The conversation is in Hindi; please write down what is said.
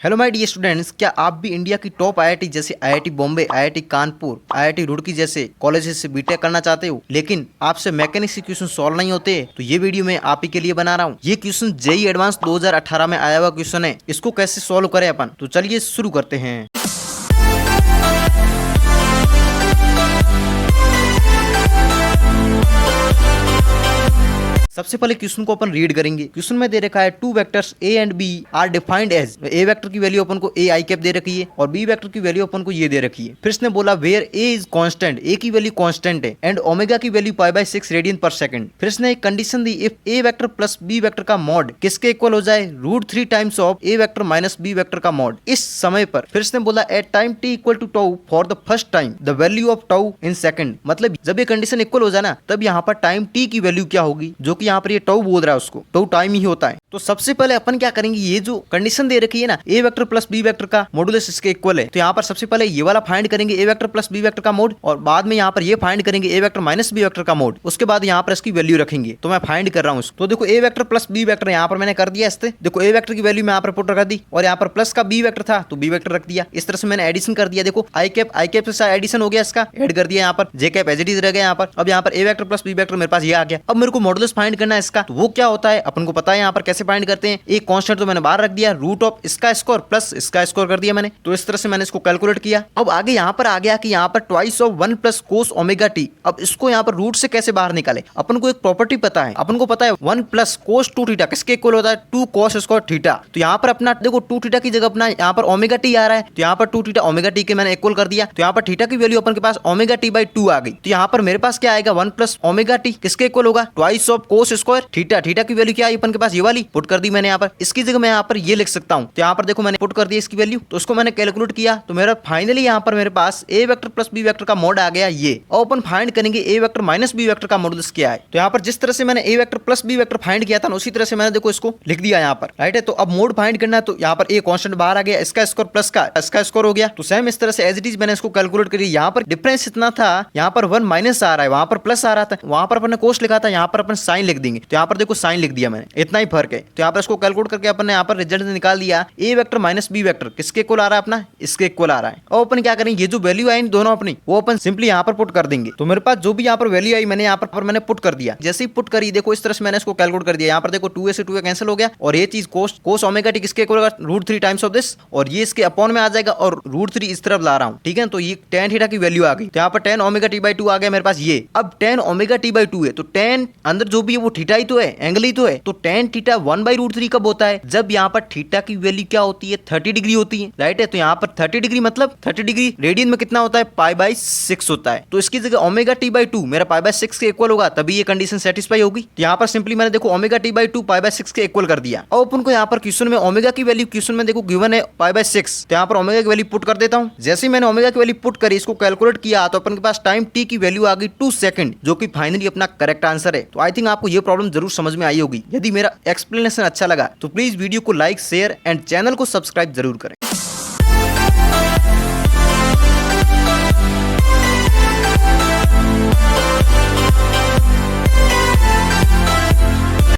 हेलो माय डियर स्टूडेंट्स, क्या आप भी इंडिया की टॉप आईआईटी जैसे IIT Bombay, IIT Kanpur, IIT Roorkee जैसे कॉलेजेस से बीटेक करना चाहते हो, लेकिन आपसे मैकेनिक्स के क्वेश्चन सॉल्व नहीं होते? तो ये वीडियो मैं आप ही के लिए बना रहा हूँ। ये क्वेश्चन जेईई एडवांस 2018 में आया हुआ क्वेश्चन है। इसको कैसे सॉल्व करें अपन, तो चलिए शुरू करते हैं। सबसे पहले क्वेश्चन को अपन रीड करेंगे। क्वेश्चन में दे रखा है two vectors A and B are defined as. A vector की वैल्यू अपन को ए आई कैप दे रखी है और बी वेक्टर की वैल्यू अपन को ये दे रखी है। फिर इसने बोला where A is constant, A की वैल्यू कांस्टेंट है एंड ओमेगा की वैल्यू π/6 रेडियन पर सेकंड। फिर इसने एक कंडीशन दी, if A vector plus B vector का मॉड किसके इक्वल हो जाए, √3 times of A vector minus B vector का मॉड इस समय पर। फिर इसने बोला at time T equal to tau for the first time the value of tau in second. मतलब जब ये कंडीशन इक्वल हो जाए ना, तब यहाँ पर टाइम टी की वैल्यू क्या होगी, जो कि यहाँ पर ये टाउ बोल रहा है उसको, तो टाइम ही होता है। तो सबसे पहले अपन क्या करेंगे, ये जो कंडीशन दे रखी है ना, ए वेक्टर प्लस बी वेक्टर का मॉडुलस इसके इक्वल है, तो यहाँ पर सबसे पहले ये वाला फाइंड करेंगे, A vector plus B vector का मोड, और बाद में यहाँ पर ये फाइंड करेंगे A vector minus B vector का मोड। उसके बाद यहाँ पर इसकी वैल्यू रखेंगे। तो मैं फाइंड कर रहा हूँ। तो देखो ए वेक्टर प्लस बी वेक्टर यहाँ पर मैंने कर दिया। इससे देखो ए वेक्टर की वैल्यू मैं यहाँ पर पुट कर दी, और यहाँ पर प्लस का बी वेक्टर था तो बी वेक्टर रख दिया। इस तरह से मैंने एडिशन कर दिया। देखो आई कैप से एडिशन हो गया, इसका ऐड कर दिया। यहाँ पर जे कैप एज इट इज रह गया यहाँ पर। अब यहाँ पर ए वेक्टर प्लस बी वेक्टर मेरे पास ये आ गया। अब मेरे को मॉडुलस फाइंड करना है इसका, तो वो क्या होता है अपन को पता है। यहाँ पर कैसे फाइंड करते हैं, एक कांस्टेंट तो मैंने बाहर रख दिया, रूट ऑफ इसका स्क्वायर प्लस इसका स्क्वायर कर दिया मैंने। तो इस तरह से मैंने इसको कैलकुलेट किया। अब आगे यहाँ पर आ गया कि यहाँ पर twice of 1 plus cos omega T. अब इसको यहाँ पर रूट से कैसे बाहर निकाले, अपन को एक प्रॉपर्टी पता है। अपन को पता है 1 प्लस कोस 2 थीटा किसके इक्वल होता है, 2 कोस स्क्वायर थीटा। तो यहाँ पर अपना देखो 2 थीटा की जगह अपना यहाँ पर ओमेगा टी आ रहा है, तो यहाँ पर 2 थीटा ओमेगा टी के मैंने इक्वल कर दिया। तो यहाँ पर थीटा की वैल्यू अपन के पास ओमेगा टी बाई 2 आ गई। तो यहाँ पर मेरे पास क्या आएगा, 1 प्लस ओमेगा टी किसके इक्वल होगा, twice of cos square theta. Theta की वैल्यू क्या आई अपन के पास, ये वाली पुट कर दी मैंने यहाँ पर। इसकी जगह मैं यहाँ पर ये लिख सकता हूँ। तो यहाँ पर देखो मैंने पुट कर दिया इसकी वैल्यू, तो उसको मैंने कैलकुलेट किया। तो मेरा फाइनली यहाँ पर मेरे पास A vector plus B vector का मोड आ गया ये। और अपन फाइंड करेंगे A vector minus B vector का मॉडुलस क्या है। तो यहाँ पर जिस तरह से मैंने A vector plus B vector find किया था ना, उसी तरह से मैंने देखो इसको लिख दिया यहाँ पर, राइट है। तो अब मोड फाइंड करना है, तो यहाँ पर ए कांस्टेंट बाहर आ गया, इसका स्कोर प्लस का इसका स्कोर हो गया। तो सेम इस तरह से एज इट इज मैंने इसको कैलकुलेट करी। यहाँ पर डिफरेंस इतना था, यहाँ पर 1 माइनस आ रहा है, वहां पर प्लस आ रहा था। वहां पर अपन ने कोस लिखा था, यहाँ पर अपन साइन लिख देंगे। तो यहाँ पर देखो साइन लिख दिया मैंने, इतना ही फर्क है। तो यहाँ पर इसको कैलकुलेट करके अपन ने यहाँ पर रिजल्ट निकाल दिया, ए वेक्टर माइनस बी वेक्टर किसके इक्वल आ रहा है, अपना इसके इक्वल आ रहा है। और अपन क्या करेंगे, ये जो वैल्यू आई दोनों अपनी, वो अपन सिंपली यहाँ पर पुट कर देंगे। तो मेरे पास जो भी यहाँ पर वैल्यू आई मैंने यहाँ पर मैंने पुट कर दिया। जैसे ही पुट करी देखो इस तरह से मैंने इसको कैलकुलेट कर दिया। यहाँ पर देखो 2a से 2a कैंसिल हो गया, और ये चीज कोस ओमेगा टी किसके इक्वल होगा, √3 टाइम्स ऑफ दिस, और ये इसके अपॉन में आ जाएगा, और √3 इस तरफ ला रहा हूँ, ठीक है। तो ये tan थीटा की वैल्यू आ गई। तो यहाँ पर tan ओमेगा टी बाई 2 आ गया मेरे पास ये। अब tan ओमेगा टी बाई 2 है, तो tan अंदर जो भी है वो थीटा ही तो है, एंगल ही तो है। तो tan थीटा 1/√3 कब होता है, जब यहाँ पर थीटा की वैल्यू क्या होती है, 30 डिग्री होती है, राइट है। तो यहाँ पर 30 डिग्री मतलब 30 डिग्री रेडियन में कितना होता है, π/6 होता है। तो इसकी जगह ओमेगा टी बाई 2 मेरा π/6 के इक्वल होगा, तभी ये कंडीशन सेटिस्फाई होगी। तो यहाँ पर सिंपली मैंने देखो ओमेगा टी बाई 2 π/6 के इक्वल कर दिया। और अपन को यहाँ पर क्वेश्चन में ओमेगा की वैल्यू क्वेश्चन में देखो गिवन है π/6, तो यहाँ पर ओमेगा की वैल्यू पुट कर देता हूँ। जैसे ही मैंने ओमेगा की वैल्यू पुट करी, इसको कैलकुलेट किया, तो अपन के पास टाइम टी की वैल्यू आ गई 2 सेकंड, जो कि फाइनली अपना करेक्ट आंसर है। तो आई थिंक आपको ये प्रॉब्लम जरूर समझ में आई होगी। यदि मेरा एक्सप्लेनेशन अच्छा लगा तो प्लीज वीडियो को लाइक, शेयर एंड चैनल को सब्सक्राइब जरूर करें।